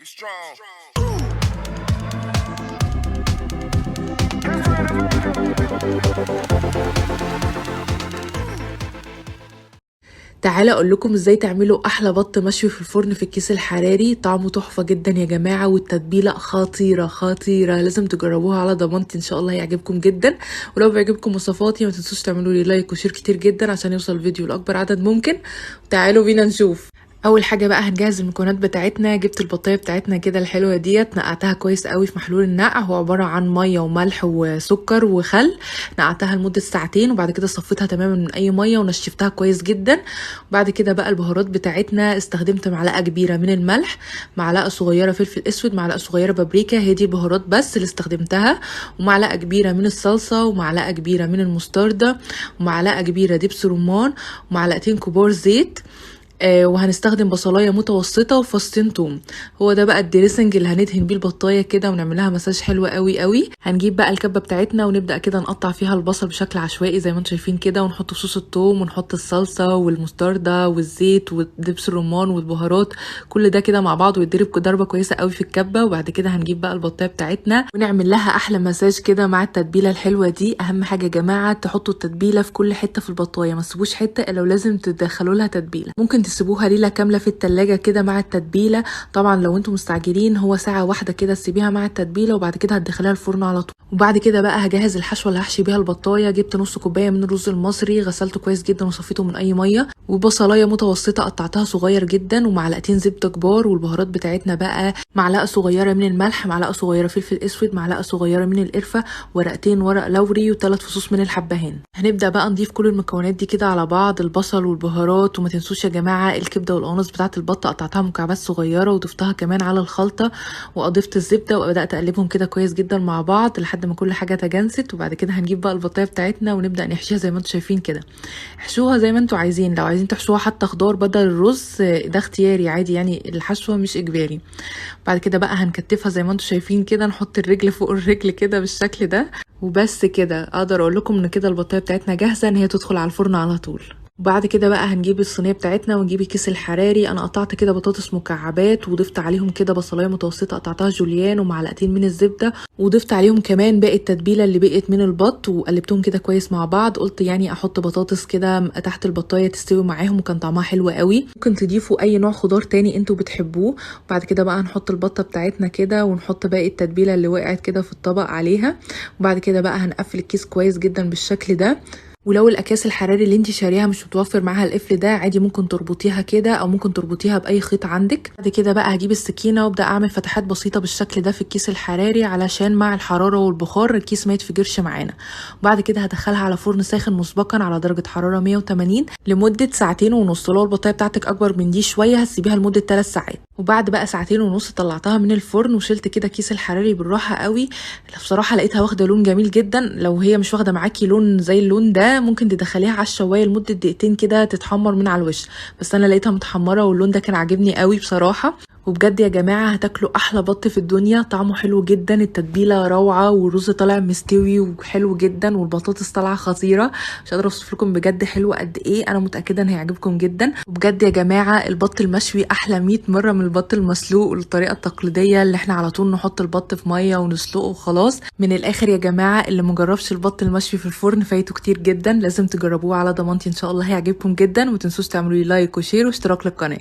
Be strong. تعالى اقول لكم ازاي تعملوا احلى بط مشوي في الفرن في الكيس الحراري. طعمه تحفه جدا يا جماعه، والتتبيله خطيره خطيره، لازم تجربوها على ضمانتي، ان شاء الله هيعجبكم جدا. ولو بيعجبكم وصفاتي ما تنسوش تعملوا لي لايك وشير كتير جدا عشان يوصل الفيديو لاكبر عدد ممكن. تعالوا بينا نشوف. اول حاجه بقى هنجهز المكونات بتاعتنا. جبت البطايه بتاعتنا كده الحلوه ديت، نقعتها كويس قوي في محلول النقع، هو عباره عن ميه وملح وسكر وخل. نقعتها لمده ساعتين وبعد كده صفيتها تماما من اي ميه ونشفتها كويس جدا. وبعد كده بقى البهارات بتاعتنا، استخدمت معلقه كبيره من الملح، معلقه صغيره فلفل اسود، معلقه صغيره بابريكا، هي دي البهارات بس اللي استخدمتها، ومعلقه كبيره من الصلصه، ومعلقه كبيره من المستردة، ومعلقه كبيره دبس رمان، ومعلقتين كبار زيت. وهنستخدم بصلايه متوسطه وفصين توم. هو ده بقى الدريسنج اللي هندهن بيه البطايه كده ونعملها مساج حلو قوي قوي. هنجيب بقى الكبه بتاعتنا ونبدا كده نقطع فيها البصل بشكل عشوائي زي ما انتم شايفين كده، ونحط صوص الثوم ونحط الصلصه والمستردة والزيت ودبس الرمان والبهارات، كل ده كده مع بعض ويتضرب ضربه كويسه قوي في الكبه. وبعد كده هنجيب بقى البطايه بتاعتنا ونعمل لها احلى مساج كده مع التتبيله الحلوه دي. اهم حاجه يا جماعه تحطوا التتبيله في كل حته في البطايه، ما تسيبوش حته الا ولازم تدخلوا لها تتبيله. ممكن تسيبوها ليله كامله في التلاجة كده مع التتبيله. طبعا لو انتم مستعجلين هو ساعه واحده كده تسيبيها مع التتبيله، وبعد كده هتدخليها الفرن على طول. وبعد كده بقى هجهز الحشوه اللي هحشي بيها البطايه. جبت نص كوبايه من الرز المصري، غسلته كويس جدا وصفيته من اي ميه، وبصلايه متوسطه قطعتها صغير جدا، ومعلقتين زبده كبار. والبهارات بتاعتنا بقى معلقه صغيره من الملح، معلقه صغيره فلفل اسود، معلقه صغيره من القرفه، ورقتين ورق لوري، و3 فصوص من الحبهان. هنبدا بقى نضيف كل المكونات دي كده على بعض، البصل والبهارات. وما تنسوش يا جماعه الكبده والقوانص بتاعه البط قطعتها مكعبات صغيره وضفتها كمان على الخلطه، واضفت الزبده وبدات اقلبهم كده كويس جدا مع بعض لحد ما كل حاجه تجانست. وبعد كده هنجيب بقى البطايه بتاعتنا ونبدا نحشيها زي ما انتم شايفين كده. احشوها زي ما انتم عايزين، لو عايزين تحشوها حتى خضار بدل الرز ده اختياري عادي، يعني الحشوه مش اجباري. بعد كده بقى هنكتفها زي ما انتم شايفين كده، نحط الرجل فوق الرجل كده بالشكل ده، وبس كده اقدر اقول لكم ان كده البطايه بتاعتنا جاهزه ان هي تدخل على الفرن على طول. وبعد كده بقى هنجيب الصينيه بتاعتنا ونجيب الكيس الحراري. انا قطعت كده بطاطس مكعبات وضفت عليهم كده بصلايه متوسطه قطعتها جوليان ومعلقتين من الزبده، وضفت عليهم كمان باقي التتبيله اللي بقيت من البط وقلبتهم كده كويس مع بعض. قلت يعني احط بطاطس كده تحت البطايه تستوي معاهم، وكان طعمها حلو قوي. ممكن تضيفوا اي نوع خضار تاني انتوا بتحبوه. وبعد كده بقى هنحط البطه بتاعتنا كده ونحط باقي التتبيله اللي وقعت كده في الطبق عليها. وبعد كده بقى هنقفل الكيس كويس جدا بالشكل ده. ولو الاكياس الحراري اللي انت شاريها مش متوفر معاها القفل ده، عادي ممكن تربطيها كده او ممكن تربطيها باي خيط عندك. بعد كده بقى هجيب السكينه وابدا اعمل فتحات بسيطه بالشكل ده في الكيس الحراري علشان مع الحراره والبخار الكيس ما يتفجرش معانا. وبعد كده هدخلها على فرن ساخن مسبقا على درجه حراره 180 لمده 2.5 ساعات. لو البطايه بتاعتك اكبر من دي شويه هتسيبيها لمده 3 ساعات. وبعد بقى 2.5 ساعات طلعتها من الفرن وشلت كده كيس الحراري بالراحه قوي. بصراحه لقيتها واخده لون جميل جدا. لو هي مش واخده معاكي لون زي اللون ده ممكن تدخليها على الشوايه لمده 2 دقيقتين كده تتحمر من على الوش، بس انا لقيتها متحمره واللون ده كان عاجبني قوي بصراحه. وبجد يا جماعه هتاكلوا احلى بط في الدنيا، طعمه حلو جدا، التتبيله روعه، والرز طالع مستوي وحلو جدا، والبطاطس طالعه خطيره. مش قادره اوصف لكم بجد حلو قد ايه. انا متاكده ان هيعجبكم جدا. وبجد يا جماعه البط المشوي احلى 100 مره من البط المسلوق والطريقه التقليديه اللي احنا على طول نحط البط في ميه ونسلقه وخلاص. من الاخر يا جماعه اللي مجربش البط المشوي في الفرن فايته كتير جدا، لازم تجربوه على ضمانتي، ان شاء الله هيعجبكم جدا. ومتنسوش تعملوا لي لايك وشير واشتراك للقناه.